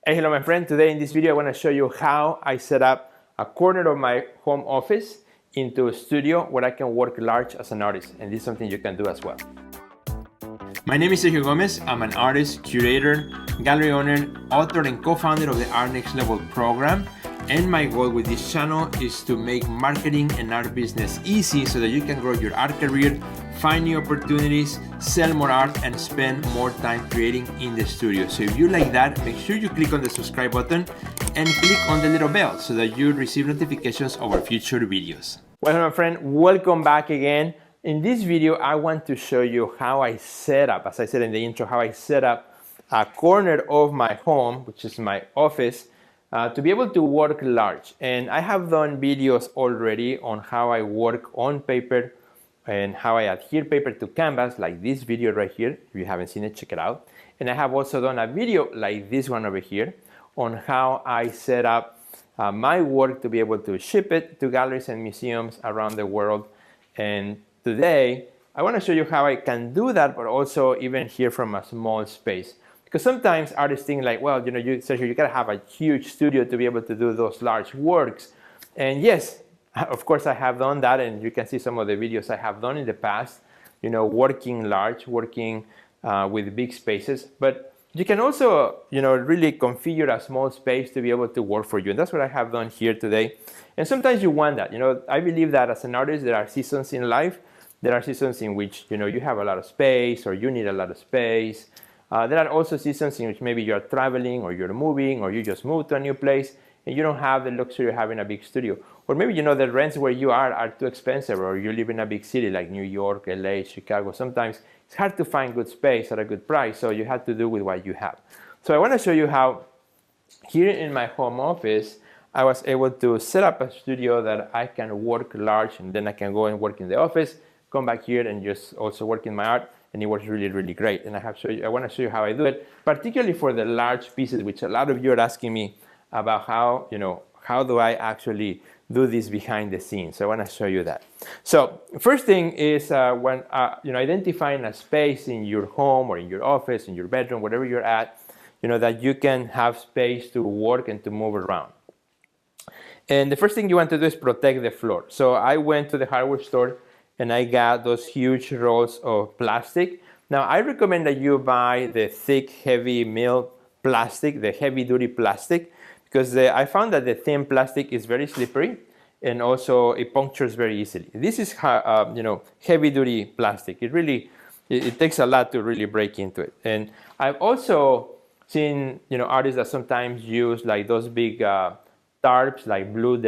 Hey, hello my friend. Today in this video I want to show you how I set up a corner of my home office into a studio where I can work large as an artist, and this is something you can do as well. My name is Sergio Gomez. I'm an artist, curator, gallery owner, author, and co-founder of the Art Next Level program. And my goal with this channel is to make marketing and art business easy so that you can grow your art career, find new opportunities, sell more art, and spend more time creating in the studio. So if you like that, make sure you click on the subscribe button and click on the little bell so that you receive notifications of our future videos. Well, my friend, welcome back again. In this video, I want to show you how I set up, as I said in the intro, how I set up a corner of my home, which is my office, to be able to work large. And I have done videos already on how I work on paper and how I adhere paper to canvas, like this video right here. If you haven't seen it, check it out. And I have also done a video like this one over here on how I set up my work to be able to ship it to galleries and museums around the world. And today, I want to show you how I can do that, but also even here from a small space. Because sometimes artists think like, well, Sergio, you gotta have a huge studio to be able to do those large works. And yes, of course I have done that, and you can see some of the videos I have done in the past, working large, working with big spaces. But you can also, really configure a small space to be able to work for you. And that's what I have done here today. And sometimes you want that. I believe that as an artist, there are seasons in life. There are seasons in which, you have a lot of space or you need a lot of space. There are also seasons in which maybe you're traveling or you're moving or you just moved to a new place and you don't have the luxury of having a big studio. Or maybe the rents where you are too expensive, or you live in a big city like New York, LA, Chicago. Sometimes it's hard to find good space at a good price, so you have to do with what you have. So I want to show you how here in my home office, I was able to set up a studio that I can work large, and then I can go and work in the office, come back here and just also work in my art. And it works really, really great. And I want to show you how I do it, particularly for the large pieces, which a lot of you are asking me about how do I actually do this behind the scenes. So I want to show you that. So first thing is when identifying a space in your home or in your office, in your bedroom, wherever you're at, that you can have space to work and to move around. And the first thing you want to do is protect the floor. So I went to the hardware store and I got those huge rolls of plastic. Now, I recommend that you buy the thick, heavy mill plastic, the heavy-duty plastic, because I found that the thin plastic is very slippery and also it punctures very easily. This is heavy-duty plastic. It takes a lot to really break into it. And I've also seen artists that sometimes use like those big tarps, like blue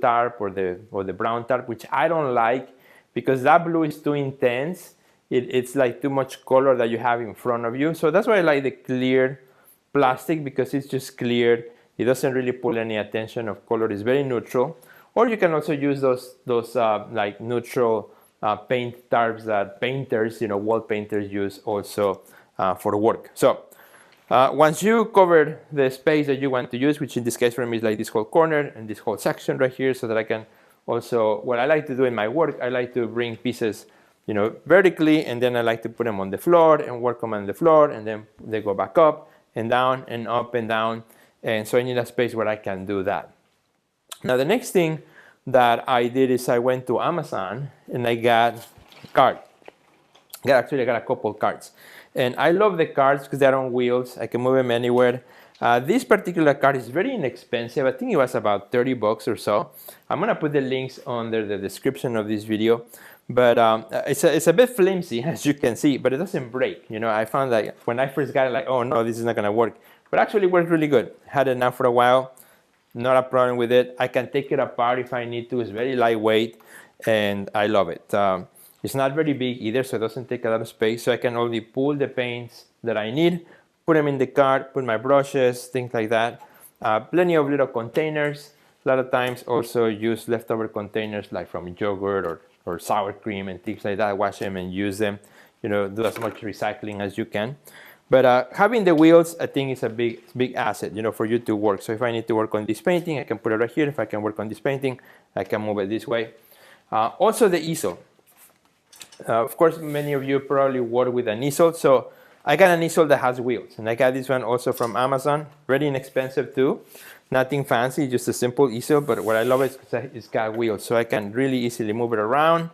tarp or the brown tarp, which I don't like, because that blue is too intense. It's like too much color that you have in front of you. So that's why I like the clear plastic, because it's just clear. It doesn't really pull any attention of color. It's very neutral. Or you can also use those like neutral paint tarps that painters, wall painters use also for work. So once you cover the space that you want to use, which in this case for me is like this whole corner and this whole section right here, so that I can also, what I like to do in my work, I like to bring pieces, vertically, and then I like to put them on the floor and work them on the floor, and then they go back up and down and up and down. And so I need a space where I can do that. Now, the next thing that I did is I went to Amazon and I got a card. Actually, I got a couple cards. And I love the cards because they're on wheels. I can move them anywhere. This particular card is very inexpensive. I think it was about 30 bucks or so. I'm gonna put the links under the description of this video. But it's a bit flimsy, as you can see, but it doesn't break. I found that when I first got it, like, oh no, this is not gonna work. But actually it worked really good. Had it now for a while, not a problem with it. I can take it apart if I need to. It's very lightweight, and I love it. It's not very big either, so it doesn't take a lot of space. So I can only pull the paints that I need, put them in the cart, put my brushes, things like that. Plenty of little containers. A lot of times also use leftover containers like from yogurt or sour cream and things like that. Wash them and use them. Do as much recycling as you can. But having the wheels, I think, is a big asset, for you to work. So if I need to work on this painting, I can put it right here. If I can work on this painting, I can move it this way. Also the easel. Of course, many of you probably work with an easel. So I got an easel that has wheels, and I got this one also from Amazon. Very inexpensive too. Nothing fancy, just a simple easel, but what I love is it's got wheels, so I can really easily move it around.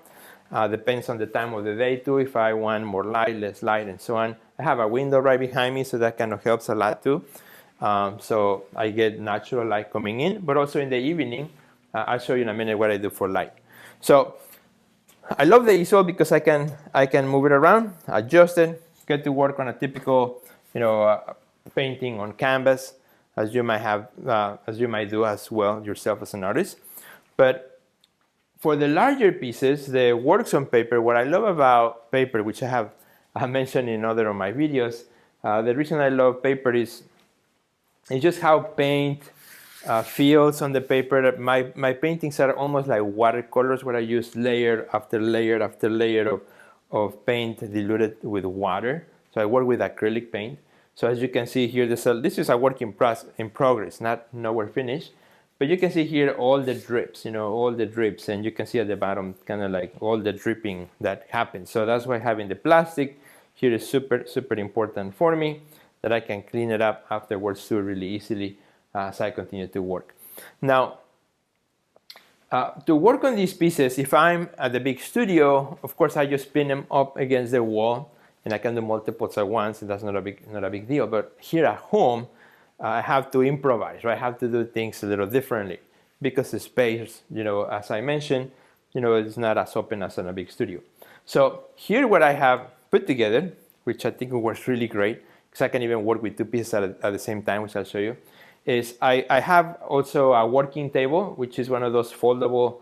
Depends on the time of the day too, if I want more light, less light, and so on. I have a window right behind me, so that kind of helps a lot too. So I get natural light coming in, but also in the evening, I'll show you in a minute what I do for light. So I love the easel because I can move it around, adjust it, get to work on a typical, painting on canvas, as you might do as well yourself as an artist. But for the larger pieces, the works on paper, what I love about paper, which I mentioned in other of my videos, the reason I love paper is just how paint feels on the paper. My paintings are almost like watercolors, where I use layer after layer after layer of paint diluted with water. So I work with acrylic paint. So as you can see here, this is a work in progress, nowhere finished. But you can see here all the drips, and you can see at the bottom kind of like all the dripping that happens. So that's why having the plastic here is super, super important for me, that I can clean it up afterwards too really easily as I continue to work. Now, to work on these pieces, if I'm at the big studio, of course I just pin them up against the wall, and I can do multiples at once, and that's not a big deal. But here at home, I have to improvise, right? I have to do things a little differently because the space, as I mentioned, it's not as open as in a big studio. So here what I have put together, which I think works really great, because I can even work with two pieces at the same time, which I'll show you, is I have also a working table, which is one of those foldable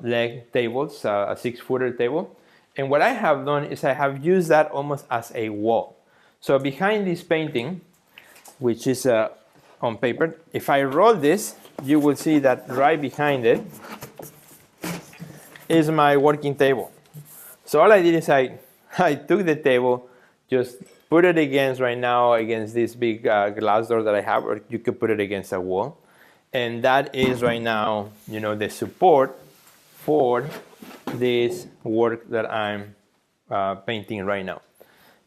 leg tables, a 6-footer table. And what I have done is I have used that almost as a wall. So behind this painting, which is on paper, if I roll this, you will see that right behind it is my working table. So all I did is I took the table, just put it against this big glass door that I have, or you could put it against a wall. And that is right now, the support for this work that I'm painting right now.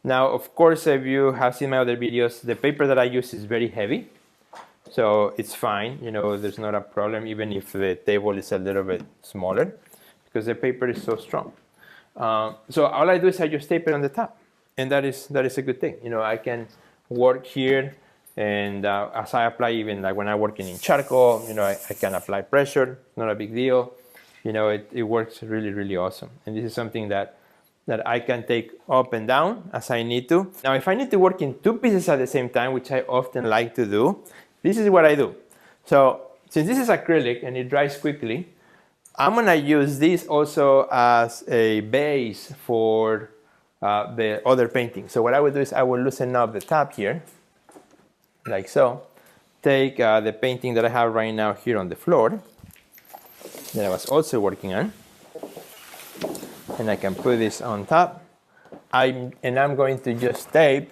Now, of course, if you have seen my other videos, the paper that I use is very heavy. So it's fine, there's not a problem, even if the table is a little bit smaller, because the paper is so strong. So all I do is I just tape it on the top. And that is a good thing. I can work here, and as I apply, even like when I'm working in charcoal, I can apply pressure, not a big deal. It works really, really awesome. And this is something that I can take up and down as I need to. Now, if I need to work in two pieces at the same time, which I often like to do, this is what I do. So since this is acrylic and it dries quickly, I'm gonna use this also as a base for the other painting. So what I would do is I will loosen up the top here, like so. Take the painting that I have right now here on the floor, that I was also working on, and I can put this on top. I'm going to just tape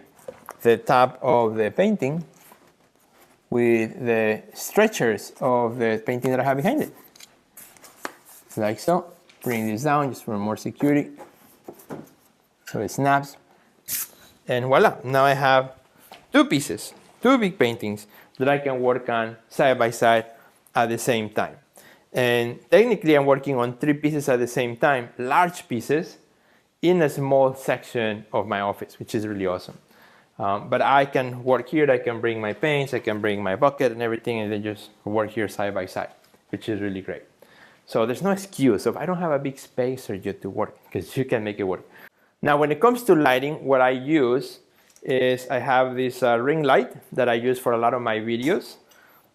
the top of the painting with the stretchers of the painting that I have behind it. Like so. Bring this down just for more security. So it snaps. And voila, now I have two pieces, two big paintings that I can work on side by side at the same time. And technically I'm working on three pieces at the same time, large pieces, in a small section of my office, which is really awesome. But I can work here, I can bring my paints, I can bring my bucket and everything, and then just work here side by side, which is really great. So there's no excuse if I don't have a big space or you to work, because you can make it work. Now, when it comes to lighting, what I use is I have this ring light that I use for a lot of my videos,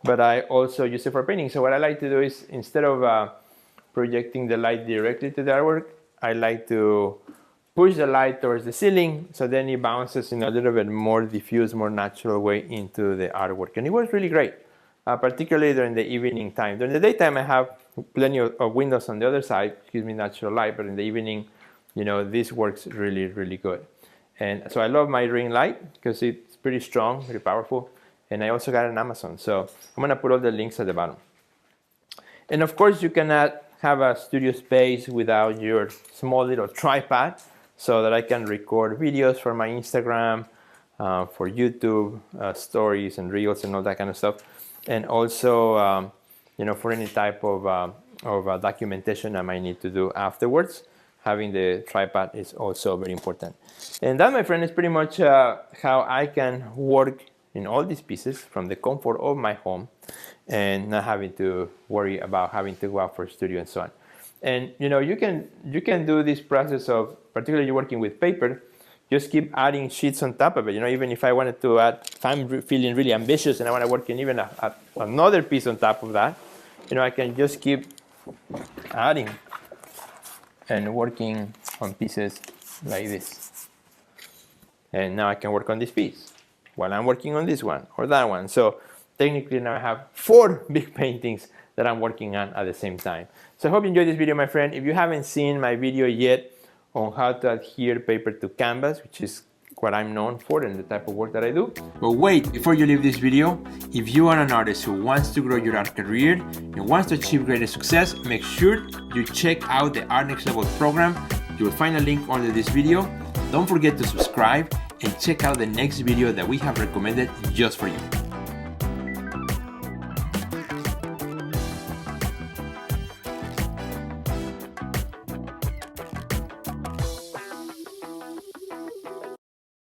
but I also use it for painting. So what I like to do is, instead of projecting the light directly to the artwork, I like to push the light towards the ceiling, so then it bounces in a little bit more diffuse, more natural way into the artwork. And it works really great, particularly during the evening time. During the daytime, I have plenty of windows on the other side, gives me natural light, but in the evening, this works really, really good. And so I love my ring light because it's pretty strong, very powerful. And I also got it on Amazon. So I'm gonna put all the links at the bottom. And of course, you cannot have a studio space without your small little tripod. so that I can record videos for my Instagram, for YouTube, stories and reels and all that kind of stuff. And also, you know, for any type of documentation I might need to do afterwards, having the tripod is also very important. And that, my friend, is pretty much how I can work in all these pieces from the comfort of my home and not having to worry about having to go out for studio and so on. And you know, you can do this process of, particularly working with paper, just keep adding sheets on top of it. You know, even if I wanted to add, if I'm feeling really ambitious and I want to work in even another piece on top of that, you know, I can just keep adding and working on pieces like this. And now I can work on this piece while I'm working on this one or that one. So technically now I have 4 big paintings that I'm working on at the same time. So I hope you enjoyed this video, my friend. If you haven't seen my video yet on how to adhere paper to canvas, which is what I'm known for and the type of work that I do. But wait, before you leave this video, if you are an artist who wants to grow your art career and wants to achieve greater success, make sure you check out the Art Next Level program. You will find a link under this video. Don't forget to subscribe and check out the next video that we have recommended just for you.